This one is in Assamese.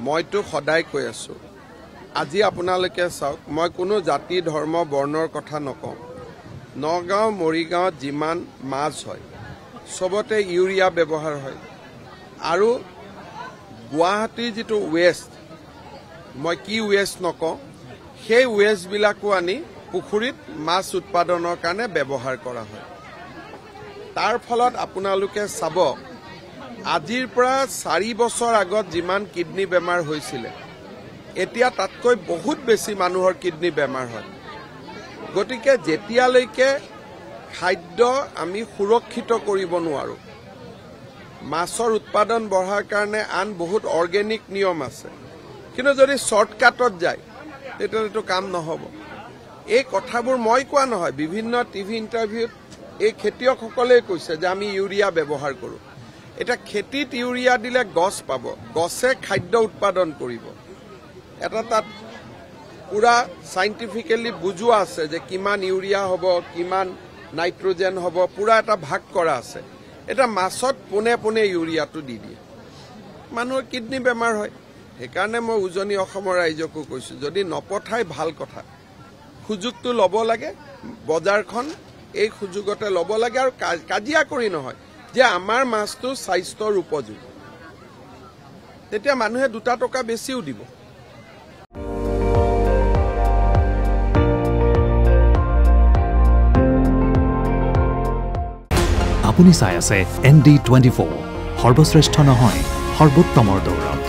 মইতো সদায় কৈ আছো আজি আপোনালোকে চাওক মই কোনো জাতি ধৰ্ম বৰ্ণৰ কথা নকওঁ নগাঁও মৰিগাঁও যিমান মাছ হয় সবতে ইউৰিয়া ব্যৱহাৰ হয় আৰু গুৱাহাটীৰ যেটো ওয়েষ্ট মই কি ওয়েষ্ট নকওঁ সেই ওয়েষ্ট বিলাকো আনি পুখুৰীত মাছ উৎপাদনৰ কাৰণে ব্যৱহাৰ কৰা হয় তাৰ ফলত আপোনালোকে চাব আজিৰ পৰা 4 বছৰ আগত যিমান কিডনি বেমাৰ হৈছিল এতিয়া তাতকৈ বহুত বেছি মানুহৰ কিডনি বেমাৰ হয় গতিকে যেতিয়ালৈকে খাদ্য আমি সুৰক্ষিত কৰিব নোৱাৰো মাছৰ উৎপাদন বঢ়াৰ কাৰণে আন বহুত অৰ্গেনিক নিয়ম আছে কিন্তু যদি শৰ্টকাটত যায় তেতিয়াতো কাম নহব এই কথাবোৰ মই কোৱা নহয় বিভিন্ন টিভি ইন্টাৰভিউত এই খেতিয়কসকলে কৈছে যে আমি ইউৰিয়া ব্যৱহাৰ কৰো এটা খেতিত ইউৰিয়া দিলে গছ পাব গছে খাদ্য উৎপাদন কৰিব এটা তাত পুৰা সাইন্টিফিক্যালি বুজোৱা আছে যে কিমান ইউৰিয়া হ'ব কিমান নাইট্ৰোজেন হ'ব পুৰা এটা ভাগ কৰা আছে এটা মাছত পোনে পোনে ইউৰিয়াটো দি দিয়ে মানুহৰ কিডনি বেমাৰ হয় সেইকাৰণে মই উজনি অসমৰ ৰাইজকো কৈছো যদি নপঠাই ভাল কথা সুযোগটো ল'ব লাগে বজাৰখন এই সুযোগতে ল'ব লাগে আৰু কাজিয়া কৰি নহয় যে আমাৰ মাছটো স্বাস্থ্যৰ উপযোগী তেতিয়া মানুহে 2 টকা বেছিও দিব আপুনি চাই আছে ND24 সৰ্বশ্ৰেষ্ঠ নহয় সৰ্বোত্তমৰ দৌৰ